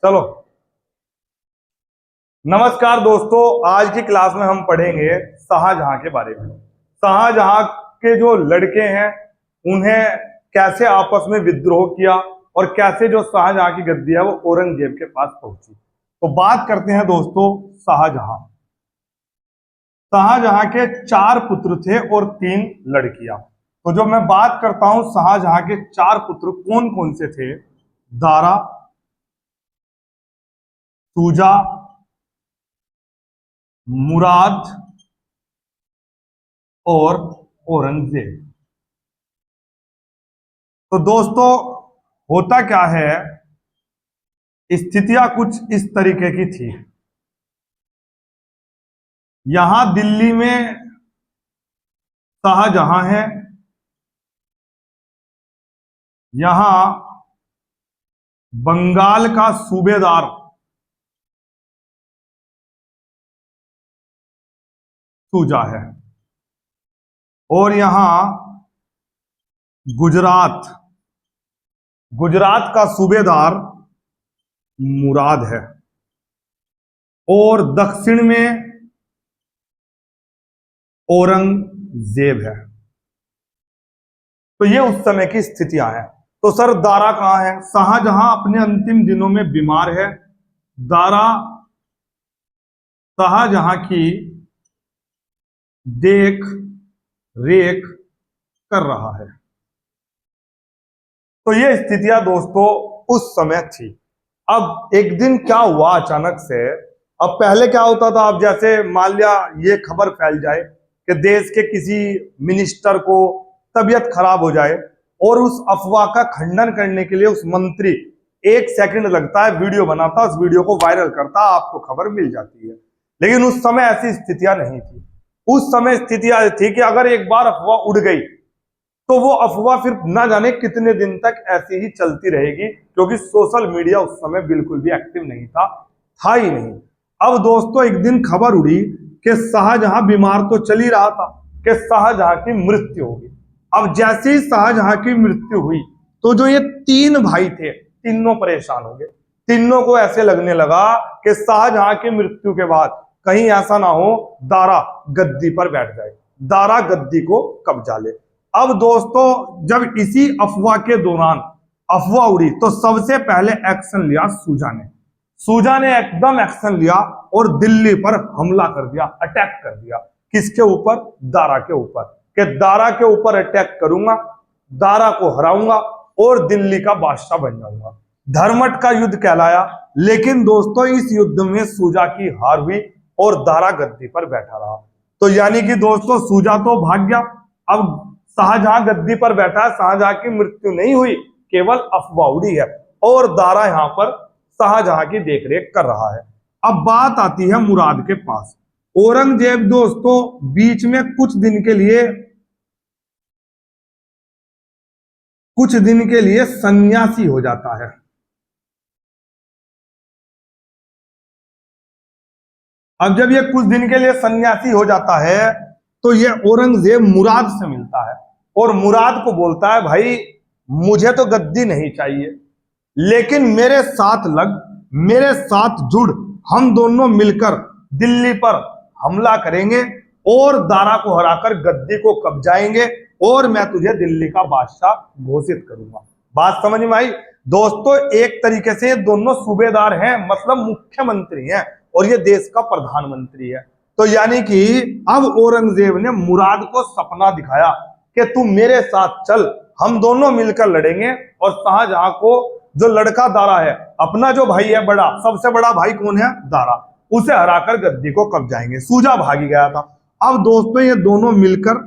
चलो, नमस्कार दोस्तों। आज की क्लास में हम पढ़ेंगे शाहजहां के बारे में। शाहजहां के जो लड़के हैं उन्हें कैसे आपस में विद्रोह किया और कैसे जो शाहजहां की गद्दी है वो औरंगजेब के पास पहुंची। तो बात करते हैं दोस्तों शाहजहां। शाहजहां के 4 पुत्र थे और 3 लड़कियां। तो जो मैं बात करता हूं शाहजहां के 4 पुत्र कौन कौन से थे, दारा, सूजा, मुराद और औरंगजेब। तो दोस्तों होता क्या है, स्थितियां कुछ इस तरीके की थी। यहां दिल्ली में शाहजहां है, यहां बंगाल का सूबेदार सूजा है और यहां गुजरात गुजरात का सूबेदार मुराद है और दक्षिण में औरंगजेब है। तो ये उस समय की स्थितियां हैं। तो सर दारा कहां है? शाहजहां अपने अंतिम दिनों में बीमार है। दारा शाहजहां की देख रेख कर रहा है। तो ये स्थितियां दोस्तों उस समय थी। अब एक दिन क्या हुआ अचानक से, अब पहले क्या होता था, अब जैसे मान लिया ये खबर फैल जाए कि देश के किसी मिनिस्टर को तबीयत खराब हो जाए और उस अफवाह का खंडन करने के लिए उस मंत्री 1 सेकंड लगता है, वीडियो बनाता, उस वीडियो को वायरल करता, आपको खबर मिल जाती है। लेकिन उस समय ऐसी स्थितियां नहीं थी। उस समय स्थितियां थी कि अगर एक बार अफवाह उड़ गई तो वो अफवाह फिर ना जाने कितने दिन तक ऐसी ही चलती रहेगी, क्योंकि सोशल मीडिया उस समय बिल्कुल भी एक्टिव नहीं था ही नहीं। अब दोस्तों एक दिन खबर उड़ी कि शाहजहां बीमार तो चल ही रहा था कि शाहजहां की मृत्यु होगी। अब जैसे ही शाहजहां की मृत्यु हुई तो जो ये 3 भाई थे तीनों परेशान हो गए। तीनों को ऐसे लगने लगा कि शाहजहां की मृत्यु के बाद कहीं ऐसा ना हो दारा गद्दी पर बैठ जाए, दारा गद्दी को कब्जा ले। अब दोस्तों जब इसी अफवाह के दौरान अफवाह उड़ी तो सबसे पहले एक्शन लिया सूजा ने एकदम एक्शन लिया और दिल्ली पर हमला कर दिया, अटैक कर दिया। किसके ऊपर? दारा के ऊपर। कि दारा के ऊपर अटैक करूंगा, दारा को हराऊंगा और दिल्ली का बादशाह बन जाऊंगा। धर्मट का युद्ध कहलाया। लेकिन दोस्तों इस युद्ध में सूजा की हार हुई और दारा गद्दी पर बैठा रहा। तो यानी कि दोस्तों सूजा तो भाग गया। अब शाहजहां गद्दी पर बैठा है, शाहजहां की मृत्यु नहीं हुई, केवल अफवाह उड़ी है और दारा यहां पर शाहजहां की देखरेख कर रहा है। अब बात आती है मुराद के पास। औरंगजेब दोस्तों बीच में कुछ दिन के लिए सन्यासी हो जाता है। अब जब ये कुछ दिन के लिए सन्यासी हो जाता है तो ये औरंगजेब मुराद से मिलता है और मुराद को बोलता है, भाई मुझे तो गद्दी नहीं चाहिए, लेकिन मेरे साथ लग, मेरे साथ जुड़, हम दोनों मिलकर दिल्ली पर हमला करेंगे और दारा को हराकर गद्दी को कब्जाएंगे और मैं तुझे दिल्ली का बादशाह घोषित करूंगा। बात समझ में आई? दोस्तों एक तरीके से ये दोनों सूबेदार हैं, मतलब मुख्यमंत्री हैं और ये देश का प्रधानमंत्री है। तो यानी कि अब औरंगजेब ने मुराद को सपना दिखाया कि तू मेरे साथ चल, हम दोनों मिलकर लड़ेंगे और शाहजहां को, जो लड़का दारा है, अपना जो भाई है बड़ा, सबसे बड़ा भाई कौन है? दारा, उसे हराकर गद्दी को कब्जाएंगे। सूजा भागी गया था। अब दोस्तों ये दोनों मिलकर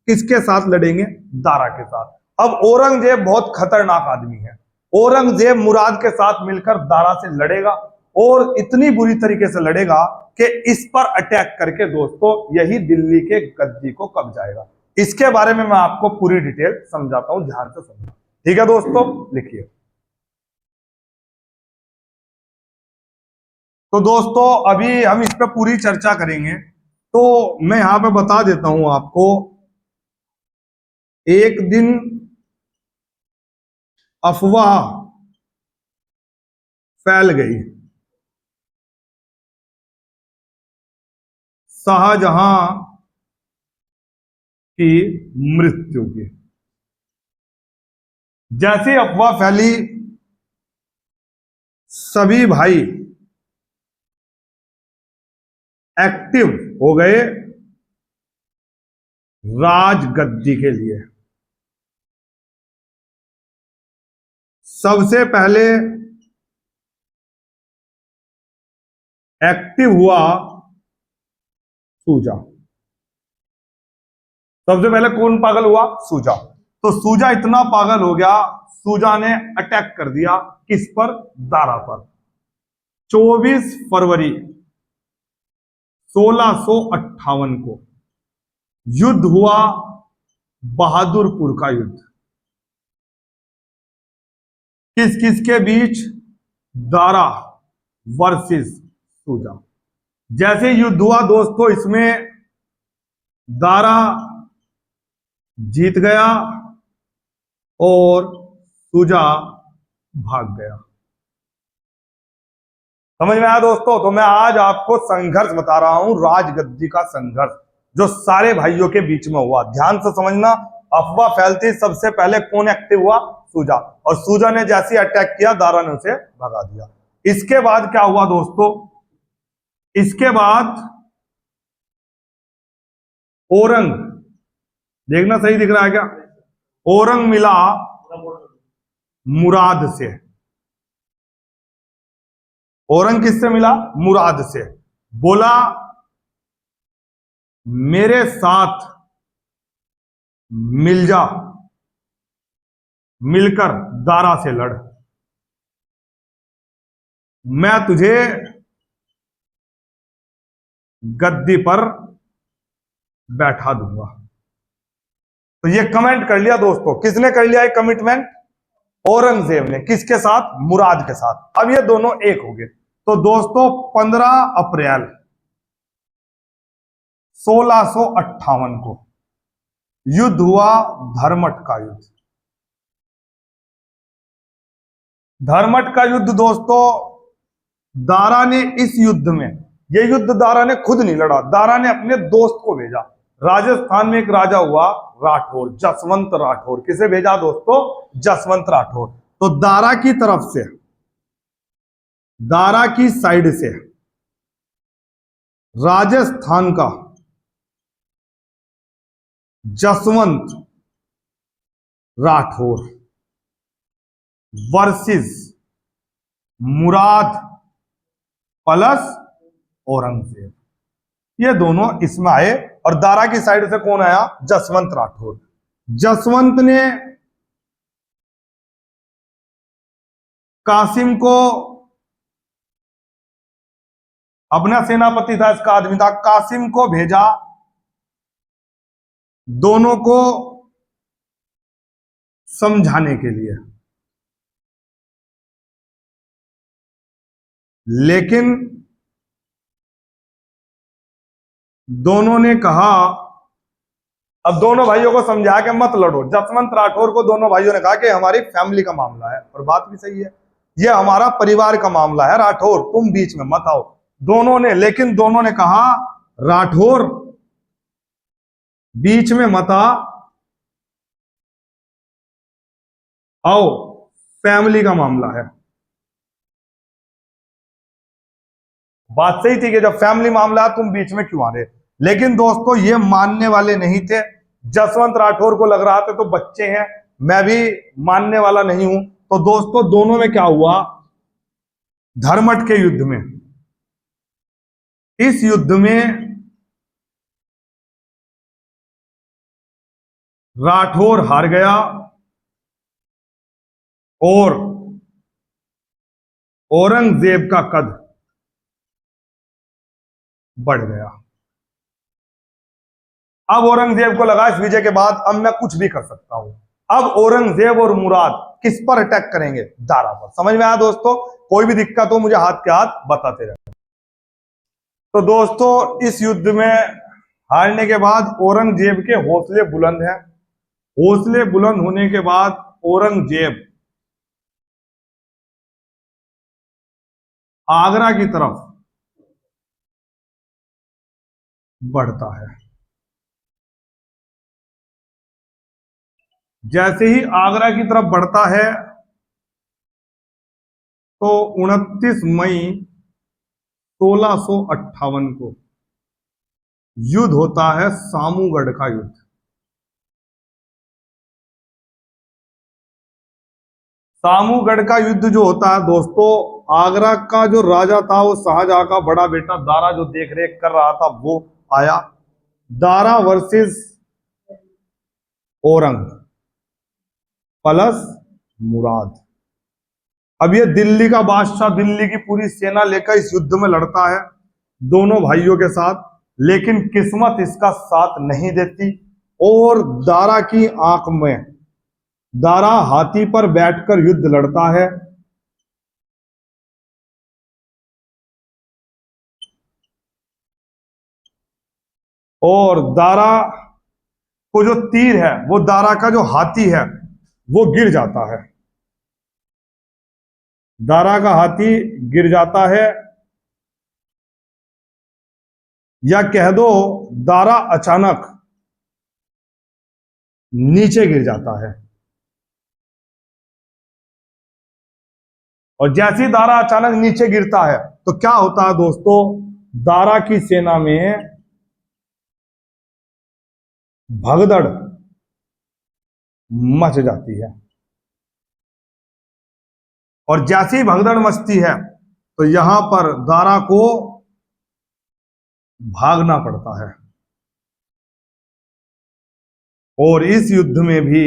किसके साथ लड़ेंगे? दारा के साथ। अब औरंगजेब बहुत खतरनाक आदमी है। औरंगजेब मुराद के साथ मिलकर दारा से लड़ेगा और इतनी बुरी तरीके से लड़ेगा कि इस पर अटैक करके दोस्तों यही दिल्ली के गद्दी को कब्जाएगा। इसके बारे में मैं आपको पूरी डिटेल समझाता हूं, ध्यान से सुनना। ठीक है दोस्तों, लिखिए। तो दोस्तों अभी हम इस पर पूरी चर्चा करेंगे। तो मैं यहां पे बता देता हूं आपको। एक दिन अफवाह फैल गई शाहजहां की मृत्यु की। जैसी अफवाह फैली, सभी भाई एक्टिव हो गए राजगद्दी के लिए। सबसे पहले एक्टिव हुआ सूजा। सबसे पहले कौन पागल हुआ? सूजा। तो सूजा इतना पागल हो गया, सूजा ने अटैक कर दिया किस पर? दारा पर। 24 फरवरी 1658 को युद्ध हुआ, बहादुरपुर का युद्ध। किस किस के बीच? दारा वर्सेस सूजा। जैसे युद्ध हुआ दोस्तों, इसमें दारा जीत गया और सूजा भाग गया। समझ में आया दोस्तों? तो मैं आज आपको संघर्ष बता रहा हूं, राजगद्दी का संघर्ष जो सारे भाइयों के बीच में हुआ। ध्यान से समझना। अफवाह फैलती, सबसे पहले कौन एक्टिव हुआ? सूजा। और सूजा ने जैसे अटैक किया, दारा ने उसे भगा दिया। इसके बाद क्या हुआ दोस्तों? इसके बाद औरंग, देखना सही दिख रहा है क्या? औरंग मिला मुराद से। औरंग किससे मिला? मुराद से। बोला मेरे साथ मिल जा, मिलकर दारा से लड़, मैं तुझे गद्दी पर बैठा दूंगा। तो ये कमेंट कर लिया दोस्तों। किसने कर लिया ये कमिटमेंट? औरंगजेब ने। किसके साथ? मुराद के साथ। अब ये दोनों एक हो गए। तो दोस्तों 15 अप्रैल 1658 को युद्ध हुआ, धर्मट का युद्ध। धर्मट का युद्ध दोस्तों, दारा ने इस युद्ध में, यह युद्ध दारा ने खुद नहीं लड़ा, दारा ने अपने दोस्त को भेजा। राजस्थान में एक राजा हुआ राठौर, जसवंत राठौर। किसे भेजा दोस्तों? जसवंत राठौर। तो दारा की तरफ से, दारा की साइड से राजस्थान का जसवंत राठौर वर्सेस मुराद प्लस औरंगजेब, ये दोनों इसमें आए। और दारा की साइड से कौन आया? जसवंत राठौर। जसवंत ने कासिम को, अपना सेनापति था, इसका आदमी था, कासिम को भेजा दोनों को समझाने के लिए। लेकिन दोनों ने कहा, अब दोनों भाइयों को समझा के मत लड़ो। जसवंत राठौर को दोनों भाइयों ने कहा कि हमारी फैमिली का मामला है, और बात भी सही है, ये हमारा परिवार का मामला है, राठौर तुम बीच में मत आओ। दोनों ने, लेकिन दोनों ने कहा राठौर बीच में मत आओ, फैमिली का मामला है। बात सही थी कि जब फैमिली मामला है तुम बीच में क्यों आ रहे? लेकिन दोस्तों ये मानने वाले नहीं थे। जसवंत राठौर को लग रहा था तो बच्चे हैं, मैं भी मानने वाला नहीं हूं। तो दोस्तों दोनों में क्या हुआ? धर्मट के युद्ध में, इस युद्ध में राठौर हार गया और औरंगजेब का कद बढ़ गया। अब औरंगजेब को लगा इस विजय के बाद अब मैं कुछ भी कर सकता हूं। अब औरंगजेब और मुराद किस पर अटैक करेंगे? दारा पर। समझ में आया दोस्तों? कोई भी दिक्कत हो मुझे हाथ के हाथ बताते रहे। तो दोस्तों इस युद्ध में हारने के बाद औरंगजेब के हौसले बुलंद हैं। हौसले बुलंद होने के बाद औरंगजेब आगरा की तरफ बढ़ता है। जैसे ही आगरा की तरफ बढ़ता है तो 29 मई 1658 को युद्ध होता है, सामूगढ़ का युद्ध। सामूगढ़ का युद्ध जो होता है दोस्तों, आगरा का जो राजा था वो शाहजहां का बड़ा बेटा दारा जो देख रेख कर रहा था वो आया। दारा वर्सेस औरंग प्लस मुराद। अब ये दिल्ली का बादशाह दिल्ली की पूरी सेना लेकर इस युद्ध में लड़ता है दोनों भाइयों के साथ, लेकिन किस्मत इसका साथ नहीं देती और दारा की आंख में, दारा हाथी पर बैठकर युद्ध लड़ता है और दारा को जो तीर है वो दारा का जो हाथी है वो गिर जाता है। दारा का हाथी गिर जाता है, या कह दो दारा अचानक नीचे गिर जाता है। और जैसे ही दारा अचानक नीचे गिरता है तो क्या होता है दोस्तों, दारा की सेना में भगदड़ मच जाती है। और जैसे ही भगदड़ मचती है तो यहां पर दारा को भागना पड़ता है। और इस युद्ध में भी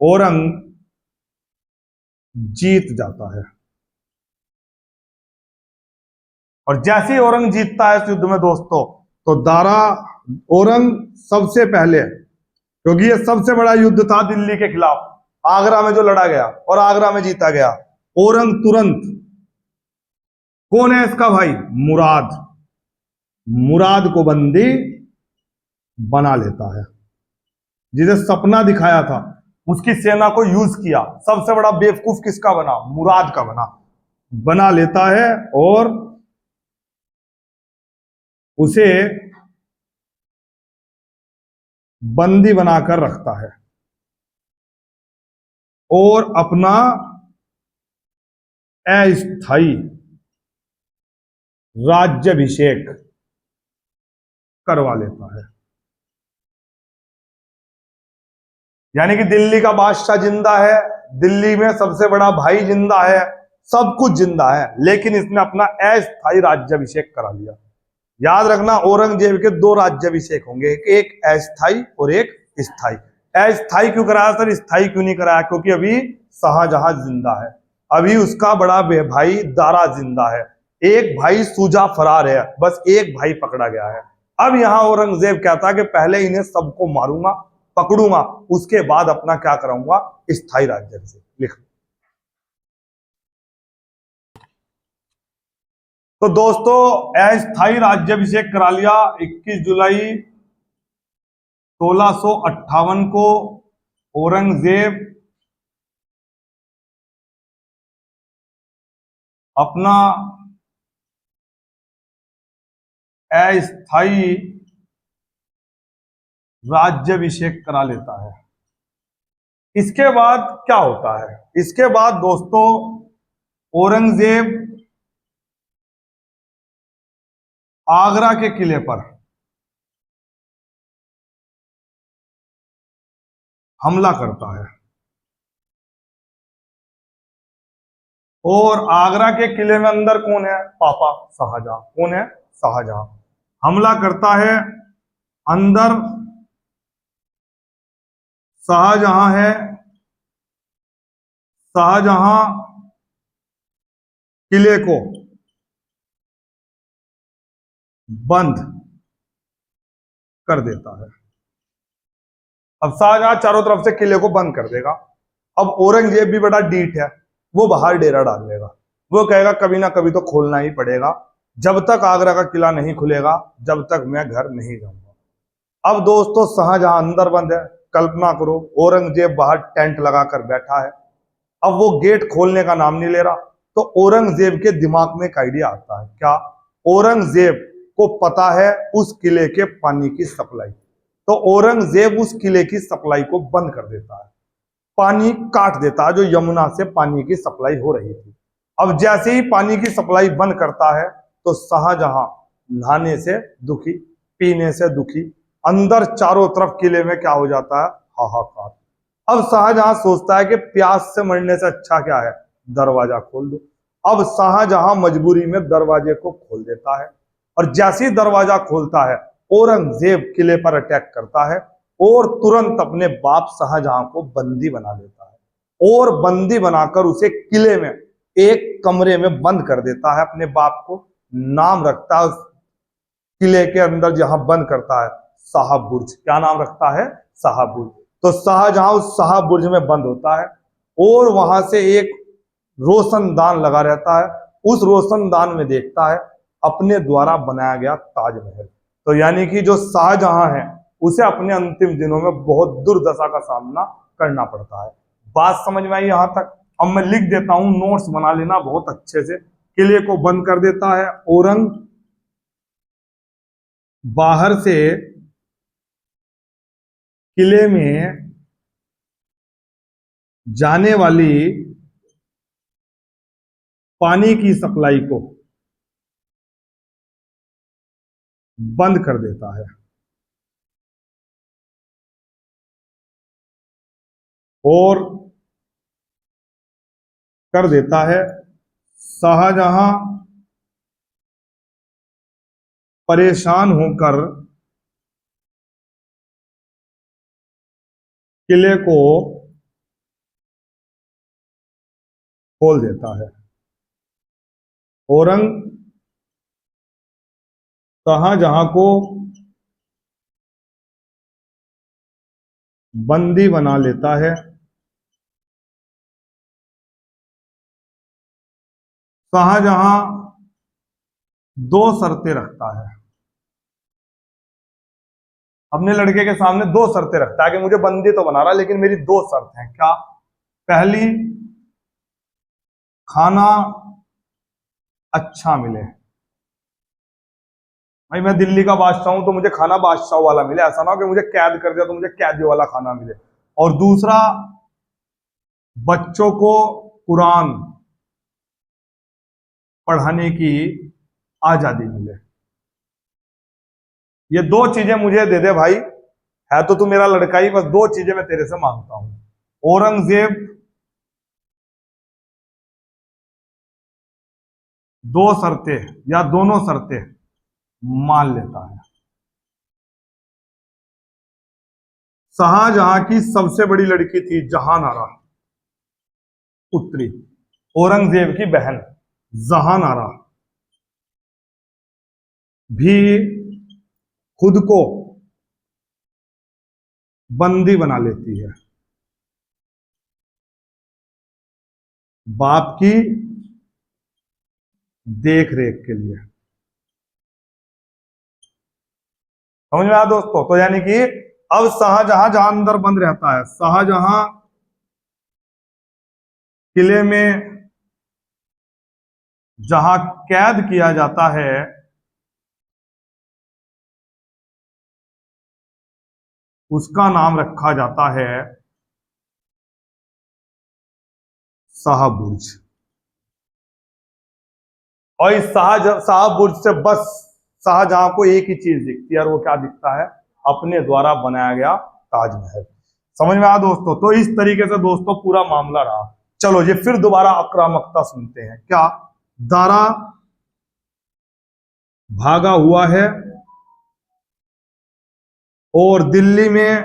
औरंग जीत जाता है। और जैसे ही औरंग जीतता है इस युद्ध में दोस्तों, तो दारा, औरंग सबसे पहले, क्योंकि ये सबसे बड़ा युद्ध था दिल्ली के खिलाफ, आगरा में जो लड़ा गया और आगरा में जीता गया, औरंग तुरंत, कौन है इसका भाई, मुराद, मुराद को बंदी बना लेता है। जिसे सपना दिखाया था उसकी सेना को यूज किया, सबसे बड़ा बेवकूफ किसका बना, मुराद का बना लेता है और उसे बंदी बनाकर रखता है और अपना अस्थायी राज्याभिषेक करवा लेता है। यानी कि दिल्ली का बादशाह जिंदा है, दिल्ली में सबसे बड़ा भाई जिंदा है, सब कुछ जिंदा है, लेकिन इसने अपना अस्थायी राज्याभिषेक करा लिया। याद रखना, औरंगजेब के दो राज्याभिषेक होंगे, एक अस्थायी और एक स्थायी। अस्थायी क्यों कराया सर, स्थायी क्यों नहीं कराया, क्योंकि अभी शाहजहां जिंदा है, अभी उसका बड़ा भाई दारा जिंदा है, एक भाई सूजा फरार है, बस एक भाई पकड़ा गया है। अब यहां औरंगजेब कहता है कि पहले इन्हें सबको मारूंगा, पकड़ूंगा, उसके बाद अपना क्या कराऊंगा, स्थायी राज्याभिषेक। लिख। तो दोस्तों अस्थायी राज्याभिषेक करा लिया 21 जुलाई 1658 को। औरंगजेब अपना अस्थायी राज्याभिषेक करा लेता है। इसके बाद क्या होता है, इसके बाद दोस्तों औरंगजेब आगरा के किले पर हमला करता है और आगरा के किले में अंदर कौन है, पापा शाहजहां, कौन है, शाहजहां। हमला करता है, अंदर शाहजहां है, शाहजहां किले को बंद कर देता है। अब शाहजहां चारों तरफ से किले को बंद कर देगा। अब औरंगजेब भी बड़ा डीठ है, वो बाहर डेरा डाल लेगा, वो कहेगा कभी ना कभी तो खोलना ही पड़ेगा, जब तक आगरा का किला नहीं खुलेगा जब तक मैं घर नहीं जाऊंगा। अब दोस्तों शाहजहां अंदर बंद है, कल्पना करो औरंगजेब बाहर टेंट लगाकर बैठा है, अब वो गेट खोलने का नाम नहीं ले रहा। तो औरंगजेब के दिमाग में एक आइडिया आता है, क्या? औरंगजेब को पता है उस किले के पानी की सप्लाई, तो औरंगजेब उस किले की सप्लाई को बंद कर देता है, पानी काट देता है जो यमुना से पानी की सप्लाई हो रही थी। अब जैसे ही पानी की सप्लाई बंद करता है तो शाहजहां नहाने से दुखी, पीने से दुखी, अंदर चारों तरफ किले में क्या हो जाता है, हाहाकार। अब शाहजहां सोचता है कि प्यास से मरने से अच्छा क्या है, दरवाजा खोल दो। अब शाहजहां मजबूरी में दरवाजे को खोल देता है, और जैसे ही दरवाजा खोलता है औरंगजेब किले पर अटैक करता है और तुरंत अपने बाप शाहजहां को बंदी बना लेता है, और बंदी बनाकर उसे किले में एक कमरे में बंद कर देता है। अपने बाप को नाम रखता है उस किले के अंदर जहां बंद करता है, साहब बुर्ज। क्या नाम रखता है? साहब बुर्ज। तो शाहजहां उस साहब बुर्ज में बंद होता है, और वहां से एक रोशनदान लगा रहता है, उस रोशनदान में देखता है अपने द्वारा बनाया गया ताजमहल। तो यानी कि जो शाहजहां है उसे अपने अंतिम दिनों में बहुत दुर्दशा का सामना करना पड़ता है। बात समझ में आई यहां तक? अब मैं लिख देता हूं, नोट्स बना लेना बहुत अच्छे से। किले को बंद कर देता है औरंग, बाहर से किले में जाने वाली पानी की सप्लाई को बंद कर देता है, और कर देता है शाहजहां परेशान होकर किले को खोल देता है। औरंग शाहजहां को बंदी बना लेता है। शाहजहां दो शर्तें रखता है, अपने लड़के के सामने दो शर्तें रखता है कि मुझे बंदी तो बना रहा लेकिन मेरी दो शर्त हैं। क्या? पहली, खाना अच्छा मिले। भाई मैं दिल्ली का बादशाह हूं तो मुझे खाना बादशाह वाला मिले, ऐसा ना हो कि मुझे कैद कर दिया तो मुझे कैदी वाला खाना मिले। और दूसरा, बच्चों को कुरान पढ़ाने की आजादी मिले। ये दो चीजें मुझे दे दे भाई, है तो तू मेरा लड़का ही, बस दो चीजें मैं तेरे से मांगता हूं। औरंगजेब दो शर्तें या दोनों शर्तें मान लेता है। शाहजहां की सबसे बड़ी लड़की थी जहानारा, पुत्री, औरंगजेब की बहन जहानारा भी खुद को बंदी बना लेती है, बाप की देख रेख के लिए। समझ में आया दोस्तों? तो यानी कि अब शाहजहां जहां अंदर बंद रहता है, शाहजहां किले में जहां कैद किया जाता है, उसका नाम रखा जाता है शाहबुर्ज। और इस शाहबुर्ज से बस शाहजहां को एक ही चीज दिखती है, और वो क्या दिखता है? अपने द्वारा बनाया गया ताजमहल। समझ में आया दोस्तों? तो इस तरीके से दोस्तों पूरा मामला रहा। चलो ये फिर दोबारा आक्रामकता सुनते हैं। क्या? दारा भागा हुआ है और दिल्ली में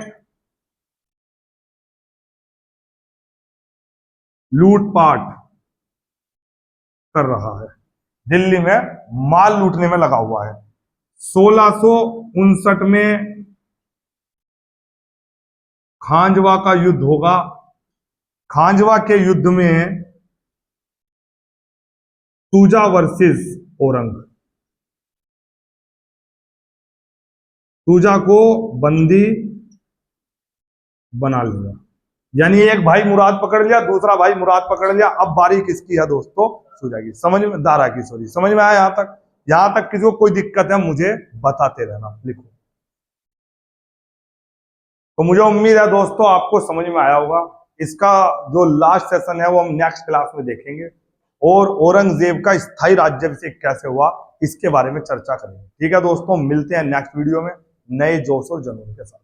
लूटपाट कर रहा है, दिल्ली में माल लूटने में लगा हुआ है। 1659 में खांजवा का युद्ध होगा। खांजवा के युद्ध में तुजा वर्सेस औरंग, तुजा को बंदी बना लेगा। यानी एक भाई मुराद पकड़ लिया, दूसरा भाई मुराद पकड़ लिया, अब बारी किसकी है दोस्तों, सूजा की। समझ में, दारा की, सॉरी, समझ में आया यहां तक? यहां तक किसी को कोई दिक्कत है मुझे बताते रहना, लिखो। तो मुझे उम्मीद है दोस्तों आपको समझ में आया होगा। इसका जो लास्ट सेशन है वो हम नेक्स्ट क्लास में देखेंगे, और औरंगजेब का स्थायी राज्याभिषेक कैसे हुआ इसके बारे में चर्चा करेंगे। ठीक है दोस्तों, मिलते हैं नेक्स्ट वीडियो में नए जोश और जुनून के साथ।